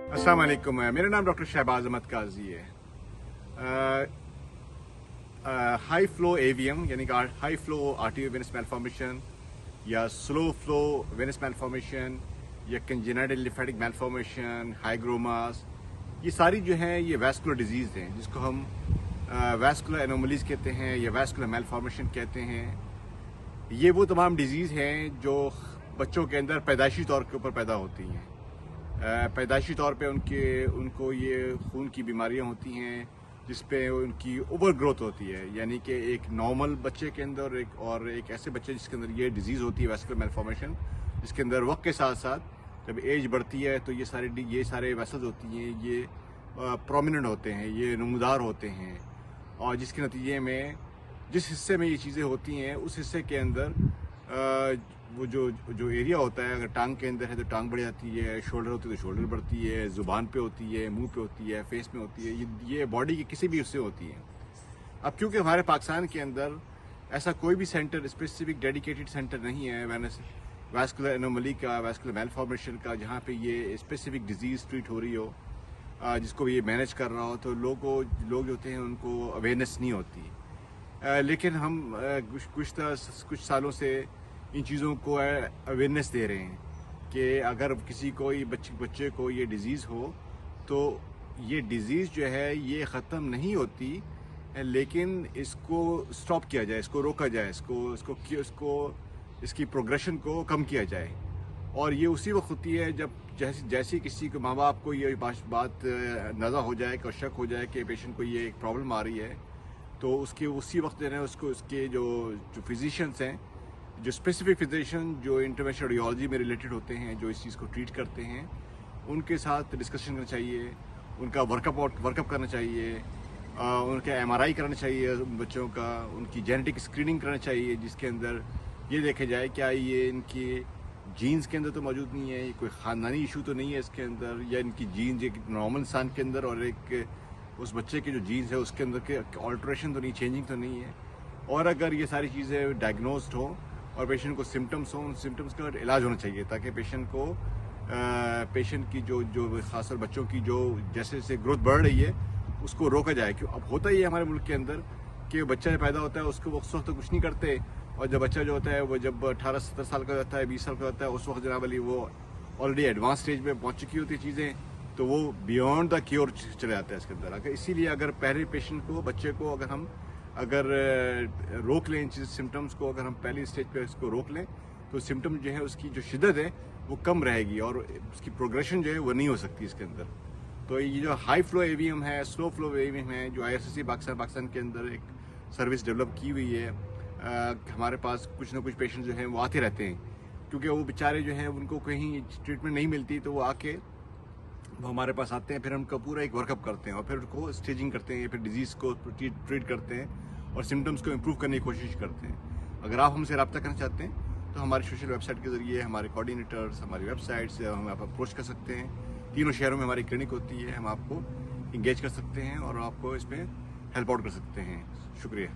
अस्सलाम वालेकुम। मेरा नाम डॉक्टर शहबाज अहमद काजी है। हाई फ्लो एवीएम यानी कि high flow RTO Venus malformation या स्लो फ्लो वेनस मैलफॉर्मेशन या कंजेनिटल लिम्फेटिक मैलफॉर्मेशन, हाइग्रोमास, ये सारी जो हैं ये वैस्कुलर डिजीज़ हैं जिसको हम वैस्कुलर एनोमलीज कहते हैं या वैस्कुलर मैलफॉर्मेशन कहते हैं। ये वो तमाम डिजीज़ हैं जो बच्चों के अंदर पैदाइशी तौर के ऊपर पैदा होती हैं। पैदाइशी तौर पे उनको ये खून की बीमारियां होती हैं जिस पे उनकी ओवर ग्रोथ होती है, यानी कि एक नॉर्मल बच्चे के अंदर एक ऐसे बच्चे जिसके अंदर ये डिजीज़ होती है वैस्कुलर मैलफॉर्मेशन, जिसके अंदर वक्त के साथ साथ जब एज बढ़ती है तो ये सारे वेसल्स होती हैं ये प्रोमिनेंट होते हैं, ये नमूदार होते हैं, और जिसके नतीजे में जिस हिस्से में ये चीज़ें होती हैं उस हिस्से के अंदर वो जो एरिया होता है, अगर टांग के अंदर है तो टांग बढ़ जाती है, शोल्डर होती है तो शोल्डर बढ़ती है, ज़ुबान पे होती है, मुंह पे होती है, फेस में होती है, ये बॉडी के किसी भी हिस्से होती है। अब क्योंकि हमारे पाकिस्तान के अंदर ऐसा कोई भी सेंटर, स्पेसिफिक डेडिकेटेड सेंटर नहीं है वैस्कुलर एनोमली का, वैस्कुलर मैलफॉर्मेशन का, जहाँ पे ये स्पेसिफिक डिजीज़ ट्रीट हो रही हो, जिसको ये मैनेज कर रहा हो, तो लोग जो होते हैं उनको अवेयरनेस नहीं होती। लेकिन हम कुछ सालों से इन चीज़ों को अवेयरनेस दे रहे हैं कि अगर किसी को बच्चे को ये डिज़ीज़ हो तो ये डिज़ीज़ जो है ये ख़त्म नहीं होती, लेकिन इसको स्टॉप किया जाए, इसको रोका जाए, इसकी प्रोग्रेशन को कम किया जाए। और ये उसी वक्त होती है जब जैसे किसी को, माँ बाप को ये बात नज़ा हो जाए कि शक हो जाए कि पेशेंट को ये एक प्रॉब्लम आ रही है, तो उसी वक्त जो है उसके जो फिजिशियंस हैं, जो स्पेसिफिक फिजिशियन जो इंटरवेंशनल रेडियोलॉजी में रिलेटेड होते हैं, जो इस चीज़ को ट्रीट करते हैं, उनके साथ डिस्कशन करना चाहिए, उनका वर्कअप करना चाहिए, उनका MRI कराना चाहिए बच्चों का, उनकी जेनेटिक स्क्रीनिंग कराना चाहिए, जिसके अंदर ये देखे जाए क्या ये इनकी जीन्स के अंदर तो मौजूद नहीं है, ये कोई ख़ानदानी इशू तो नहीं है इसके अंदर, या इनकी जीन्स एक नॉर्मल इंसान के अंदर और एक उस बच्चे के जो जीन्स है उसके अंदर के ऑल्ट्रेशन तो नहीं, चेंजिंग तो नहीं है। और अगर ये सारी चीज़ें डायग्नोस्ड हो और पेशेंट को सिम्टम्स हों, उन सिम्टम्स का इलाज होना चाहिए ताकि पेशेंट की जो खासकर बच्चों की जो जैसे जैसे ग्रोथ बढ़ रही है उसको रोका जाए। क्यों अब होता ही है हमारे मुल्क के अंदर कि बच्चा जब पैदा होता है उसको उस वक्त तो कुछ नहीं करते, और जब बच्चा जो होता है वो जब 18-17 साल का होता है, 20 साल का होता है, उस वक्त जनाब अली वो ऑलरेडी एडवांस स्टेज में पहुँच चुकी होती है चीज़ें, तो वो बियॉन्ड द क्योर चले जाता है इसके अंदर। इसीलिए अगर पहले पेशेंट को, बच्चे को अगर रोक लें इन सिम्टम्स को, अगर हम पहली स्टेज पे इसको रोक लें तो सिम्टम जो है उसकी जो शिद्दत है वो कम रहेगी और उसकी प्रोग्रेशन जो है वो नहीं हो सकती इसके अंदर। तो ये जो हाई फ्लो एवीएम है, स्लो फ्लो एवीएम है, जो IRCC पाकिस्तान के अंदर एक सर्विस डेवलप की हुई है, हमारे पास कुछ ना कुछ पेशेंट जो हैं वो आते रहते हैं, क्योंकि वो बेचारे जो हैं उनको कहीं ट्रीटमेंट नहीं मिलती, तो वो हमारे पास आते हैं, फिर हम उनका पूरा एक वर्कअप करते हैं और फिर उनको स्टेजिंग करते हैं, फिर डिजीज़ को ट्रीट करते हैं और सिम्टम्स को इम्प्रूव करने की कोशिश करते हैं। अगर आप हमसे रब्ता करना चाहते हैं तो हमारी सोशल वेबसाइट के ज़रिए, हमारे कोऑर्डिनेटर्स, हमारी वेबसाइट से हम आप अप्रोच कर सकते हैं। 3 शहरों में हमारी क्लिनिक होती है, हम आपको इंगेज कर सकते हैं और आपको इसमें हेल्प आउट कर सकते हैं। शुक्रिया।